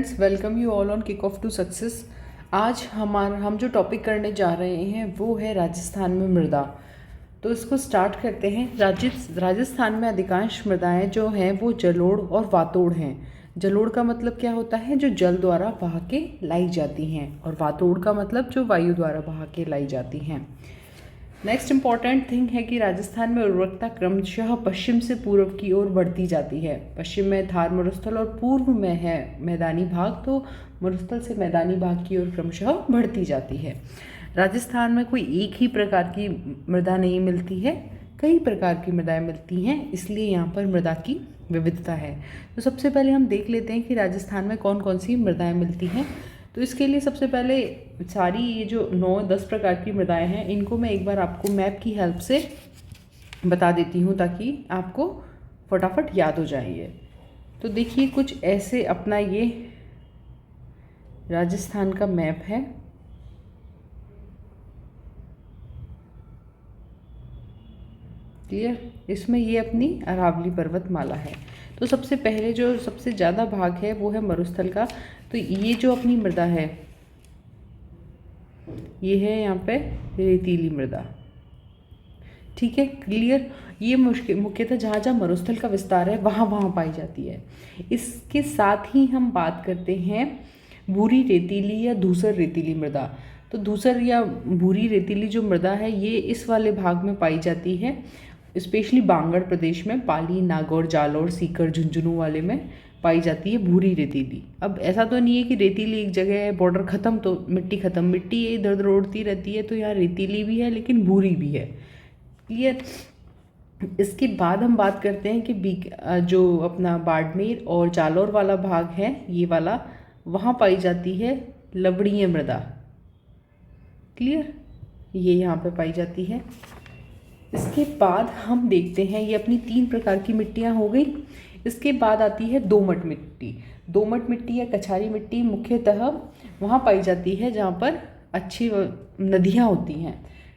Friends, welcome you all on kick off to success. आज हम जो टॉपिक करने जा रहे हैं वो है राजस्थान में मृदा। तो इसको स्टार्ट करते हैं। राजस्थान में अधिकांश मृदाएं जो हैं वो जलोढ़ और वातोड़ हैं। जलोढ़ का मतलब क्या होता है? जो जल द्वारा बहा के लाई जाती हैं, और वातोड़ का मतलब जो वायु द्वारा बहा के लाई जाती हैं। नेक्स्ट इम्पॉर्टेंट थिंग है कि राजस्थान में उर्वरकता क्रमशः पश्चिम से पूर्व की ओर बढ़ती जाती है। पश्चिम में थार मरुस्थल और पूर्व में है मैदानी भाग, तो मरुस्थल से मैदानी भाग की ओर क्रमशः बढ़ती जाती है। राजस्थान में कोई एक ही प्रकार की मृदा नहीं मिलती है, कई प्रकार की मृदाएं मिलती हैं, इसलिए यहाँ पर मृदा की विविधता है। तो सबसे पहले हम देख लेते हैं कि राजस्थान में कौन कौन सी मृदाएं मिलती हैं। तो इसके लिए सबसे पहले सारी ये जो 9-10 प्रकार की मृदाएं हैं, इनको मैं एक बार आपको मैप की हेल्प से बता देती हूँ ताकि आपको फटाफट याद हो जाए ये। तो देखिए, कुछ ऐसे अपना ये राजस्थान का मैप है। क्लियर? इसमें ये अपनी अरावली पर्वतमाला है। तो सबसे पहले जो सबसे ज़्यादा भाग है वो है मरुस्थल का। तो ये जो अपनी मृदा है ये है यहाँ पे रेतीली मृदा। ठीक है, क्लियर? ये मुख्यतः जहाँ जहाँ मरुस्थल का विस्तार है वहाँ पाई जाती है। इसके साथ ही हम बात करते हैं भूरी रेतीली या धूसर रेतीली मृदा। तो धूसर या भूरी रेतीली जो मृदा है ये इस वाले भाग में पाई जाती है, स्पेशली बांगड़ प्रदेश में, पाली, नागौर, जालौर, सीकर, झुंझुनू वाले में पाई जाती है भूरी रेतीली। अब ऐसा तो नहीं है कि रेतीली एक जगह है, बॉर्डर ख़त्म तो मिट्टी ख़त्म, मिट्टी इधर उधर उड़ती रहती है, तो यहाँ रेतीली भी है लेकिन भूरी भी है। क्लियर? इसके बाद हम बात करते हैं कि जो अपना बाड़मेर और जालौर वाला भाग है ये वाला, वहाँ पाई जाती है लवणीय मृदा। क्लियर? ये यहाँ पे पाई जाती है। इसके बाद हम देखते हैं, ये अपनी 3 प्रकार की मिट्टियाँ हो गई। इसके बाद आती है दोमट मिट्टी। दोमट मिट्टी या कछारी मिट्टी मुख्यतः वहाँ पाई जाती है जहाँ पर अच्छी नदियाँ होती हैं।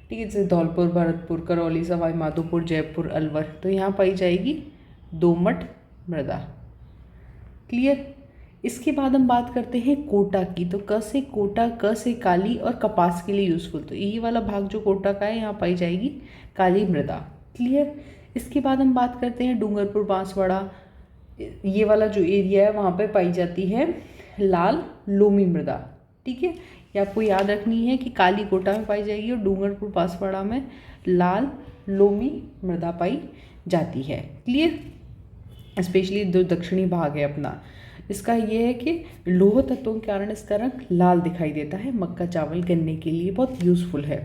ठीक है, जैसे धौलपुर, भरतपुर, करौली, सवाई माधोपुर, जयपुर, अलवर, तो यहाँ पाई जाएगी दोमट मृदा। क्लियर? इसके बाद हम बात करते हैं कोटा की। तो क से कोटा, क से काली और कपास के लिए यूज़फुल। तो ये वाला भाग जो कोटा का है यहाँ पाई जाएगी काली मृदा। क्लियर? इसके बाद हम बात करते हैं डूंगरपुर, बांसवाड़ा, ये वाला जो एरिया है वहाँ पे पाई जाती है लाल लोमी मृदा। ठीक है, ये आपको याद रखनी है कि काली कोटा में पाई जाएगी और डूंगरपुर बांसवाड़ा में लाल लोमी मृदा पाई जाती है। क्लियर? स्पेशली जो दक्षिणी भाग है अपना, इसका ये है कि लोह तत्वों के कारण इसका रंग लाल दिखाई देता है। मक्का, चावल, गन्ने के लिए बहुत यूज़फुल है।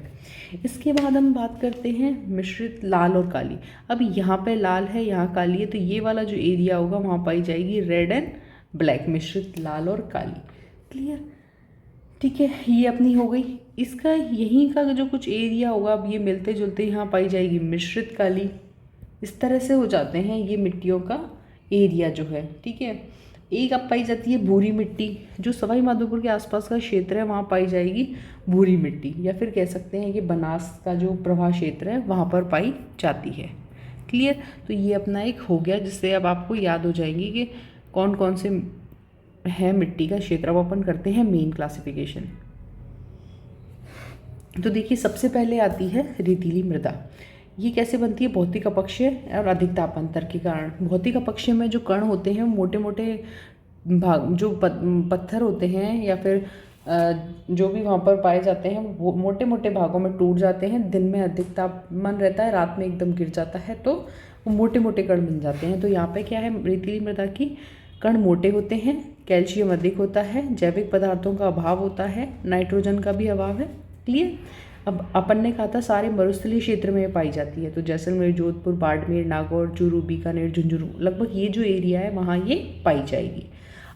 इसके बाद हम बात करते हैं मिश्रित लाल और काली। अब यहाँ पे लाल है, यहाँ काली है, तो ये वाला जो एरिया होगा वहाँ पाई जाएगी रेड एंड ब्लैक, मिश्रित लाल और काली। क्लियर? ठीक है, ये अपनी हो गई। इसका यहीं का जो कुछ एरिया होगा, अब ये मिलते जुलते यहाँ पाई जाएगी मिश्रित काली। इस तरह से हो जाते हैं ये मिट्टियों का एरिया जो है। ठीक है, एक अब पाई जाती है भूरी मिट्टी, जो सवाई माधोपुर के आसपास का क्षेत्र है वहाँ पाई जाएगी भूरी मिट्टी, या फिर कह सकते हैं कि बनास का जो प्रवाह क्षेत्र है वहाँ पर पाई जाती है। क्लियर? तो ये अपना एक हो गया, जिससे अब आपको याद हो जाएंगी कि कौन कौन से है मिट्टी का क्षेत्र। अब अपन करते हैं मेन क्लासिफिकेशन। तो देखिए, सबसे पहले आती है रेतीली मृदा। ये कैसे बनती है? भौतिक अपक्षय और अधिक ताप अंतर के कारण। भौतिक अपक्षय में जो कण होते हैं मोटे मोटे भाग, जो पत्थर होते हैं या फिर जो भी वहाँ पर पाए जाते हैं वो मोटे मोटे भागों में टूट जाते हैं। दिन में अधिक तापमान रहता है, रात में एकदम गिर जाता है, तो वो मोटे मोटे कण बन जाते हैं। तो यहाँ पे क्या है, रेतीली मृदा की कण मोटे होते हैं, कैल्शियम अधिक होता है, जैविक पदार्थों का अभाव होता है, नाइट्रोजन का भी अभाव है। क्लियर? अब अपन ने कहा था सारे मरुस्थलीय क्षेत्र में पाई जाती है। तो जैसलमेर, जोधपुर, बाड़मेर, नागौर, चूरू, बीकानेर, झुंझुनू, लगभग ये जो एरिया है वहाँ ये पाई जाएगी।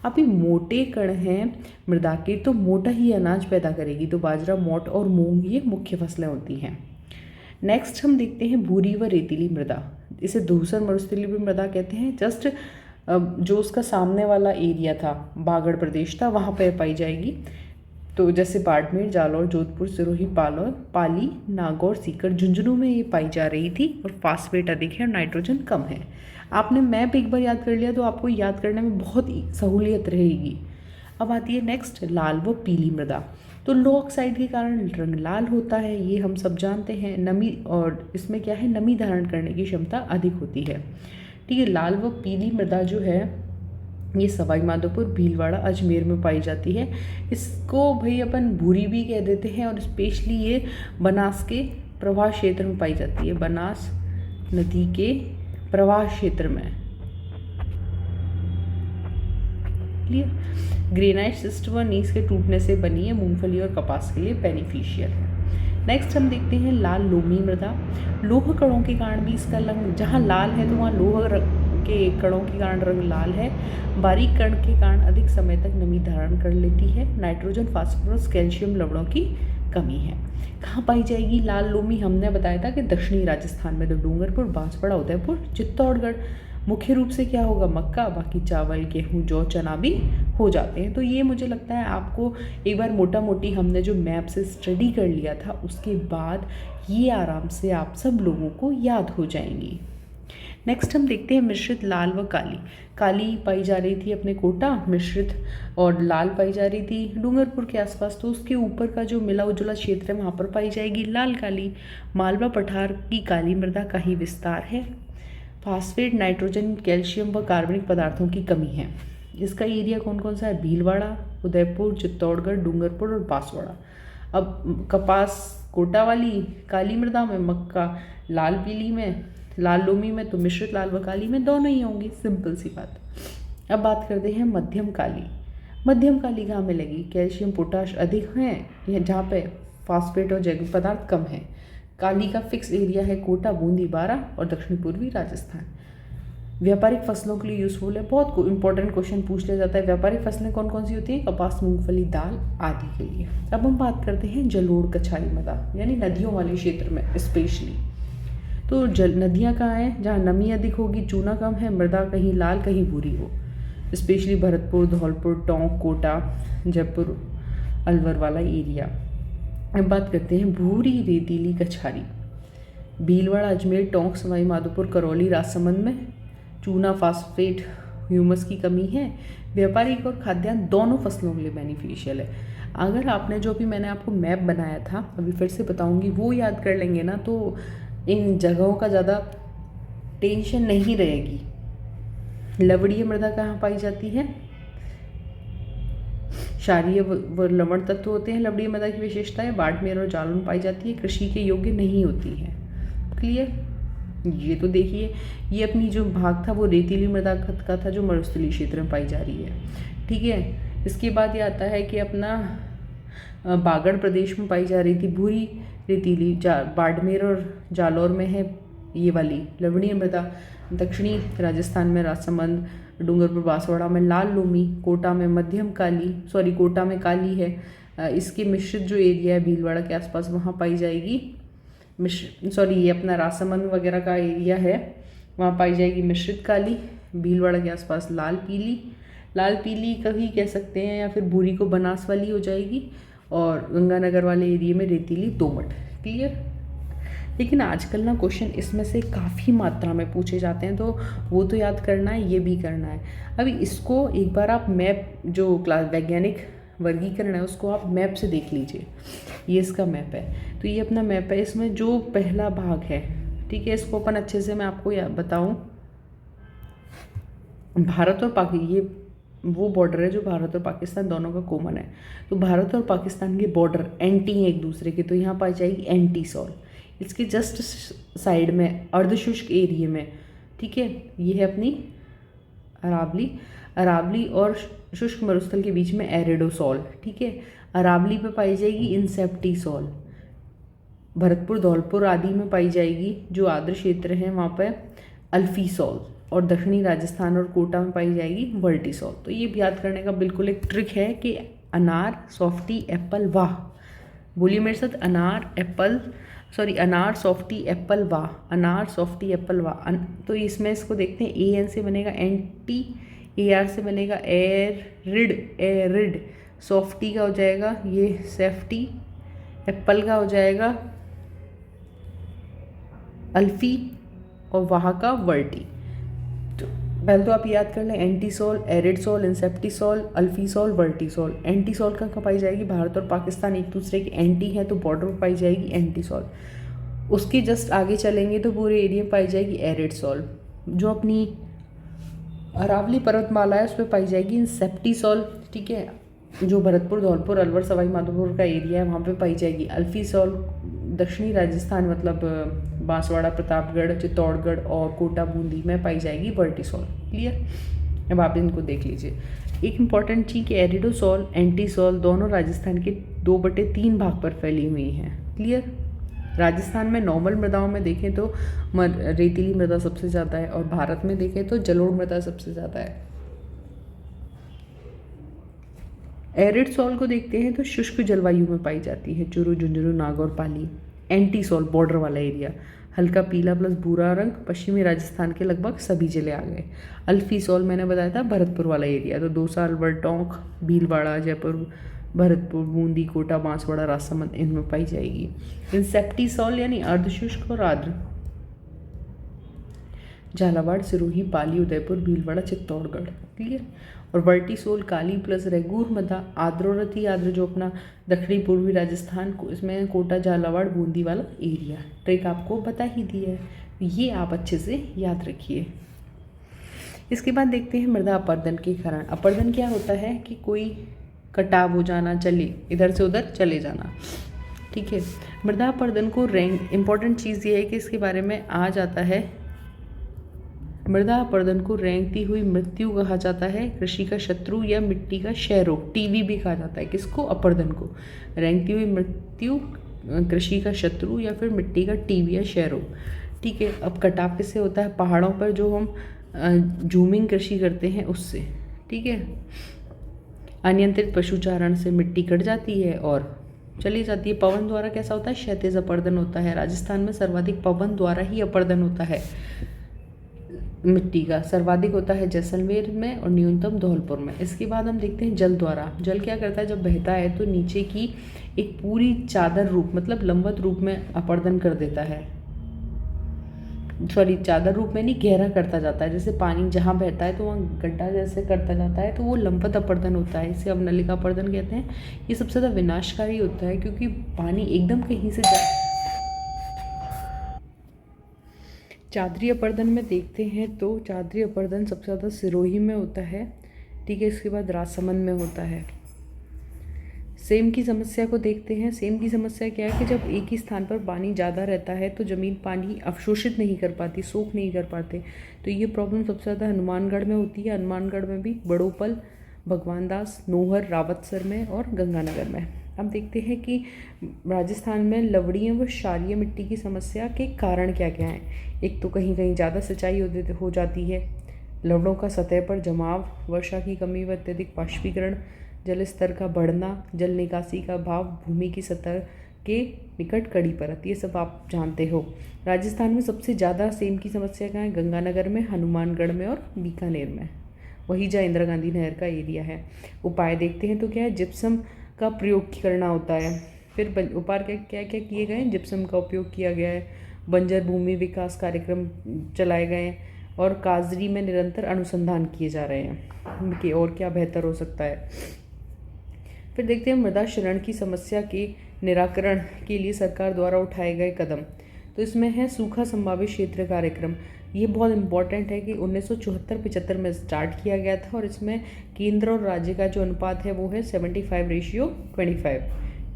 अभी मोटे कण हैं मृदा के, तो मोटा ही अनाज पैदा करेगी। तो बाजरा, मोट और मूंग ये मुख्य फसलें होती हैं। नेक्स्ट हम देखते हैं भूरी व रेतीली मृदा। इसे धूसर मरुस्थलीय भी मृदा कहते हैं। जस्ट जो उसका सामने वाला एरिया था, बागड़ प्रदेश था, वहाँ पर पाई जाएगी। तो जैसे बाड़मेर, जालौर, जोधपुर, सिरोही, पाली, नागौर, सीकर, झुंझुनू में ये पाई जा रही थी, और फास्फेट अधिक है और नाइट्रोजन कम है। आपने मैप एक बार याद कर लिया तो आपको याद करने में बहुत सहूलियत रहेगी। अब आती है नेक्स्ट लाल व पीली मृदा। तो लो ऑक्साइड के कारण रंग लाल होता है, ये हम सब जानते हैं। नमी, और इसमें क्या है, नमी धारण करने की क्षमता अधिक होती है। ठीक है, लाल व पीली मृदा जो है ये सवाई माधोपुर, भीलवाड़ा, अजमेर में पाई जाती है। इसको भाई अपन भूरी भी कह देते हैं, और स्पेशली ये बनास के प्रवाह क्षेत्र में पाई जाती है, बनास नदी के प्रवाह क्षेत्र में। क्लियर। ग्रेनाइट सिस्ट व नीस के टूटने से बनी है, मूंगफली और कपास के लिए बेनिफिशियल है। नेक्स्ट हम देखते हैं लाल लोमी मृदा। लोह कणों के कारण भी इसका रंग, जहाँ लाल है तो वहाँ लोह के कणों के कारण रंग लाल है। बारीक कण के कारण अधिक समय तक नमी धारण कर लेती है। नाइट्रोजन, फास्फोरस, कैल्शियम लवणों की कमी है। कहाँ पाई जाएगी लाल लोमी? हमने बताया था कि दक्षिणी राजस्थान में, तो डूंगरपुर, बांसवाड़ा, उदयपुर, चित्तौड़गढ़। मुख्य रूप से क्या होगा, मक्का, बाकी चावल, गेहूँ, जौ, चना भी हो जाते हैं। तो ये मुझे लगता है आपको एक बार मोटा मोटी हमने जो मैप से स्टडी कर लिया था, उसके बाद ये आराम से आप सब लोगों को याद हो जाएंगी। नेक्स्ट हम देखते हैं मिश्रित लाल व काली। काली पाई जा रही थी अपने कोटा, मिश्रित और लाल पाई जा रही थी डूंगरपुर के आसपास। तो उसके ऊपर का जो मिला उजुला क्षेत्र है वहाँ पर पाई जाएगी लाल काली। मालवा पठार की काली मृदा का ही विस्तार है। फास्फेट, नाइट्रोजन, कैल्शियम व कार्बनिक पदार्थों की कमी है। इसका एरिया कौन कौन सा है? भीलवाड़ा, उदयपुर, चित्तौड़गढ़, डूंगरपुर और बांसवाड़ा। अब कपास कोटा वाली काली मृदा में, मक्का लाल पीली में, लाल लोमी में, तो मिश्रित लाल व काली में दोनों ही होंगी, सिंपल सी बात। अब बात करते हैं मध्यम काली। मध्यम काली कहाँ मिलेगी? कैल्शियम, पोटाश अधिक हैं, जहाँ पे फास्फेट और जैविक पदार्थ कम है। काली का फिक्स एरिया है कोटा, बूंदी, बारां और दक्षिण पूर्वी राजस्थान। व्यापारिक फसलों के लिए यूजफुल है। बहुत इंपॉर्टेंट क्वेश्चन पूछ लिया जाता है। व्यापारिक फसलें कौन कौन सी होती हैं? कपास, मूंगफली, दाल आदि के लिए। अब हम बात करते हैं जलोढ़ कछारी मृदा, यानी नदियों वाले क्षेत्र में स्पेशली। तो नदियाँ कहाँ हैं? जहाँ नमी अधिक होगी, चूना कम है, मृदा कहीं लाल कहीं भूरी हो। स्पेशली भरतपुर, धौलपुर, टोंक, कोटा, जयपुर, अलवर वाला एरिया। अब बात करते हैं भूरी रेतीली कछारी। भीलवाड़ा, अजमेर, टोंक, सवाई माधोपुर, करौली, राजसमंद में चूना, फास्फेट, ह्यूमस की कमी है। व्यापारिक और खाद्यान्न दोनों फसलों के लिए बेनिफिशियल है। अगर आपने जो भी मैंने आपको मैप बनाया था, अभी फिर से बताऊंगी, वो याद कर लेंगे ना, तो इन जगहों का ज़्यादा टेंशन नहीं रहेगी। लवणीय मृदा कहाँ पाई जाती है? क्षारीय व लवण तत्व होते हैं लवणीय मृदा की विशेषताएं। बाड़मेर और जालौन पाई जाती है, कृषि के योग्य नहीं होती है। क्लियर। ये तो देखिए, ये अपनी जो भाग था वो रेतीली मृदा का था, जो मरुस्थलीय क्षेत्र में पाई जा रही है। ठीक है। इसके बाद ये आता है कि अपना बागड़ प्रदेश में पाई जा रही थी भूरी रेतीली, बाड़मेर और जालौर में है ये वाली लवणीय मृदा। दक्षिणी राजस्थान में राजसमंद, डूंगरपुर, बांसवाड़ा में लाल लोमी, कोटा में मध्यम काली, कोटा में काली है। इसके मिश्रित जो एरिया है भीलवाड़ा के आसपास, वहाँ पाई जाएगी ये अपना राजसमंद वगैरह का एरिया है, वहाँ पाई जाएगी मिश्रित काली। भीलवाड़ा के आसपास लाल पीली कभी कह सकते हैं, या फिर भूरी को बनास वाली हो जाएगी। और गंगानगर वाले एरिया में रेतीली दोमट। क्लियर। लेकिन आजकल ना क्वेश्चन इसमें से काफ़ी मात्रा में पूछे जाते हैं, तो वो तो याद करना है, ये भी करना है। अभी इसको एक बार आप मैप, जो क्लास वैज्ञानिक वर्गीकरण है, उसको आप मैप से देख लीजिए। ये इसका मैप है, तो ये अपना मैप है। इसमें जो पहला भाग है, ठीक है, इसको अपन अच्छे से मैं आपको बताऊँ। भारत और ये वो बॉर्डर है जो भारत और पाकिस्तान दोनों का कॉमन है। तो भारत और पाकिस्तान के बॉर्डर एंटी हैं एक दूसरे के, तो यहाँ पाई जाएगी एंटी सॉल। इसके जस्ट साइड में अर्धशुष्क एरिया में, ठीक है, ये है अपनी अरावली और शुष्क मरुस्थल के बीच में एरिडोसॉल। ठीक है। अरावली पे पाई जाएगी इंसेप्टिसॉल। भरतपुर, धौलपुर आदि में पाई जाएगी, जो आर्द्र क्षेत्र हैं वहाँ पे अल्फीसॉल। और दक्षिणी राजस्थान और कोटा में पाई जाएगी वर्टिसॉल। तो ये भी याद करने का बिल्कुल एक ट्रिक है कि अनार, सॉफ्टी, एप्पल, वाह। बोलिए मेरे साथ, अनार, सॉफ्टी, एप्पल, वाह। अनार, सॉफ्टी, एप्पल, वाह। तो इसमें इसको देखते हैं, AN से बनेगा एंटी, AR से बनेगा एरिड, सॉफ्टी का हो जाएगा ये सेफ्टी, एप्पल का हो जाएगा अल्फी, और वाह का वर्टी। पहले तो आप याद कर लें, एंटीसोल, एरिडसोल, इंसेप्टिसोल, अल्फीसोल, वर्टिसोल। एंटीसोल कहाँ पाई जाएगी? भारत और पाकिस्तान एक दूसरे के एंटी हैं तो बॉर्डर पर पाई जाएगी एंटीसोल। उसके जस्ट आगे चलेंगे तो पूरे एरिया में पाई जाएगी एरिडसोल। जो अपनी अरावली पर्वतमाला है उस पर पाई जाएगी इंसेप्टिसोल। ठीक है, जो भरतपुर, धौलपुर, अलवर, सवाई माधोपुर का एरिया है वहाँ पे पाई जाएगी अल्फीसोल। दक्षिणी राजस्थान मतलब बांसवाड़ा, प्रतापगढ़, चित्तौड़गढ़ और कोटा, बूंदी में पाई जाएगी वर्टिसोल। क्लियर? अब आप इनको देख लीजिए। एक इम्पॉर्टेंट चीज़ कि एरिडोसोल, एंटीसोल दोनों राजस्थान के 2/3 भाग पर फैली हुई हैं। क्लियर? राजस्थान में नॉर्मल मृदाओं में देखें तो रेतीली मृदा सबसे ज़्यादा है, और भारत में देखें तो जलोढ़ मृदा सबसे ज़्यादा है। एरिड सॉल को देखते हैं तो शुष्क जलवायु में पाई जाती है, चूरू, झुंझुनू, नागौर, पाली। एंटीसॉल बॉर्डर वाला एरिया, हल्का पीला प्लस भूरा रंग, पश्चिमी राजस्थान के लगभग सभी जिले आ गए। अल्फीसॉल मैंने बताया था भरतपुर वाला एरिया, तो दौसा, अलवर, टोंक, भीलवाड़ा, जयपुर, भरतपुर, बूंदी, कोटा, बांसवाड़ा, राजसमंद इनमें पाई जाएगी। इंसेप्टिसॉल यानी अर्धशुष्क और आर्द्र, झालावाड़, सिरोही, पाली, उदयपुर, भीलवाड़ा, चित्तौड़गढ़। क्लियर? और वर्टिसोल काली प्लस रेगूर मृदा, आर्द्र और अति आर्द्र जो अपना दक्षिणी पूर्वी राजस्थान को, इसमें कोटा, झालावाड़, बूंदी वाला एरिया। ट्रिक आपको बता ही दी है, ये आप अच्छे से याद रखिए। इसके बाद देखते हैं मृदा अपर्दन के कारण। अपर्दन क्या होता है कि कोई कटाव हो जाना, चले इधर से उधर चले जाना। ठीक है, मृदा अपर्दन को रैंक, इंपॉर्टेंट चीज़ ये है कि इसके बारे में आ जाता है, मृदा अपर्दन को रेंगती हुई मृत्यु कहा जाता है, कृषि का शत्रु या मिट्टी का क्षय रोग, टीवी भी कहा जाता है। किसको? अपर्दन को। रेंगती हुई मृत्यु, कृषि का शत्रु या फिर मिट्टी का टीवी या क्षय रोग। ठीक है, अब कटाव किससे होता है? पहाड़ों पर जो हम झूमिंग कृषि करते हैं उससे। ठीक है, अनियंत्रित पशुचारण से मिट्टी कट जाती है और चली जाती है। पवन द्वारा कैसा होता है? क्षैतिज अपर्दन होता है। राजस्थान में सर्वाधिक पवन द्वारा ही अपर्दन होता है मिट्टी का, सर्वाधिक होता है जैसलमेर में और न्यूनतम धौलपुर में। इसके बाद हम देखते हैं जल द्वारा। जल क्या करता है? जब बहता है तो नीचे की एक पूरी चादर रूप, मतलब लंबवत रूप में अपर्दन कर देता है। सॉरी, चादर रूप में नहीं, गहरा करता जाता है। जैसे पानी जहाँ बहता है तो वहाँ गड्ढा जैसे करता जाता है, तो वो लंबवत अपर्दन होता है। इसे अवनलिका अपर्दन कहते हैं। ये सबसे ज़्यादा विनाशकारी होता है क्योंकि पानी एकदम कहीं से चादरी अपर्दन में देखते हैं तो चादरी अपर्दन सबसे ज़्यादा सिरोही में होता है। ठीक है, इसके बाद राजसमंद में होता है। सेम की समस्या को देखते हैं। सेम की समस्या क्या है कि जब एक ही स्थान पर पानी ज़्यादा रहता है तो ज़मीन पानी अवशोषित नहीं कर पाती, सोख नहीं कर पाते। तो ये प्रॉब्लम सबसे ज़्यादा हनुमानगढ़ में होती है। हनुमानगढ़ में भी, बड़ोपल, भगवानदास, नोहर, रावतसर में और गंगानगर में। अब देखते हैं कि राजस्थान में लवणीय व क्षारीय मिट्टी की समस्या के कारण क्या क्या हैं। एक तो कहीं कहीं ज़्यादा सिंचाई हो जाती है, लवणों का सतह पर जमाव, वर्षा की कमी व अत्यधिक बाष्पीकरण, जल स्तर का बढ़ना, जल निकासी का अभाव, भूमि की सतह के निकट कड़ी परत, ये सब आप जानते हो। राजस्थान में सबसे ज़्यादा सेम की समस्या कहाँ है? गंगानगर में, हनुमानगढ़ में और बीकानेर में, वही जहाँ इंदिरा गांधी नहर का एरिया है। उपाय देखते हैं तो क्या है? जिप्सम का प्रयोग करना होता है। फिर उपाय क्या क्या किए गए हैं? जिप्सम का उपयोग किया गया है, बंजर भूमि विकास कार्यक्रम चलाए गए हैं और काजरी में निरंतर अनुसंधान किए जा रहे हैं कि और क्या बेहतर हो सकता है। फिर देखते हैं मृदा क्षरण की समस्या के निराकरण के लिए सरकार द्वारा उठाए गए कदम। तो इसमें है सूखा संभावित क्षेत्र कार्यक्रम। ये बहुत इंपॉर्टेंट है कि 1974-75 में स्टार्ट किया गया था और इसमें केंद्र और राज्य का जो अनुपात है वो है 75:25।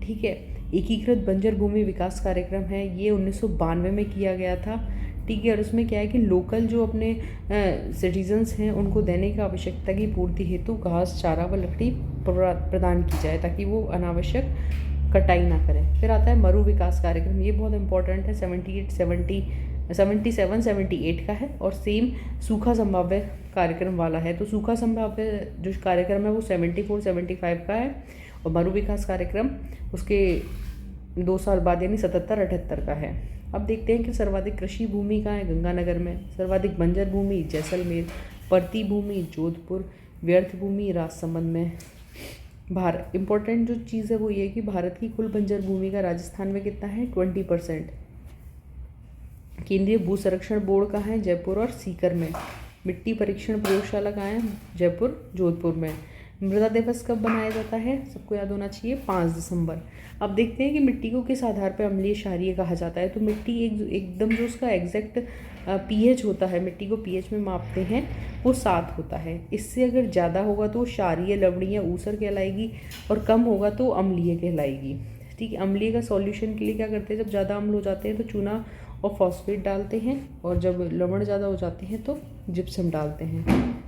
ठीक है, एकीकृत बंजर भूमि विकास कार्यक्रम है, ये 1992 में किया गया था। ठीक है, और उसमें क्या है कि लोकल जो अपने सिटीजन्स हैं उनको दैनिक आवश्यकता की पूर्ति हेतु घास, चारा व लकड़ी प्रदान की जाए ताकि वो अनावश्यक कटाई ना करें। फिर आता है मरु विकास कार्यक्रम, ये बहुत इंपॉर्टेंट है, 77-78 का है और सेम सूखा संभाव्य कार्यक्रम वाला है। तो सूखा संभाव्य जो कार्यक्रम है वो 74-75 का है और मरु विकास कार्यक्रम उसके 2 साल बाद यानी 77-78 का है। अब देखते हैं कि सर्वाधिक कृषि भूमि कहाँ है? गंगानगर में। सर्वाधिक बंजर भूमि जैसलमेर, परती भूमि जोधपुर, व्यर्थ भूमि राजसमंद में। इम्पोर्टेंट जो चीज़ है वो ये है कि भारत की कुल बंजर भूमि का राजस्थान में कितना है? 20%। केंद्रीय भू संरक्षण बोर्ड कहाँ है? जयपुर और सीकर में। मिट्टी परीक्षण प्रयोगशाला कहाँ है? जयपुर, जोधपुर में। मृदा दिवस कब बनाया जाता है? सबको याद होना चाहिए, 5 दिसंबर। अब देखते हैं कि मिट्टी को किस आधार पर अम्लीय क्षारीय कहा जाता है। तो मिट्टी एकदम जो उसका एग्जैक्ट पीएच होता है, मिट्टी को पीएच में मापते हैं, वो 7 होता है। इससे अगर ज़्यादा होगा तो क्षारीय, लवणीय, ऊसर कहलाएगी, और कम होगा तो अम्लीय कहलाएगी। ठीक है। अम्लीय का सॉल्यूशन के लिए क्या करते हैं, जब ज़्यादा अम्ल हो जाते हैं तो चूना और फॉस्फेट डालते हैं, और जब लवण ज़्यादा हो जाते हैं तो जिप्सम डालते हैं।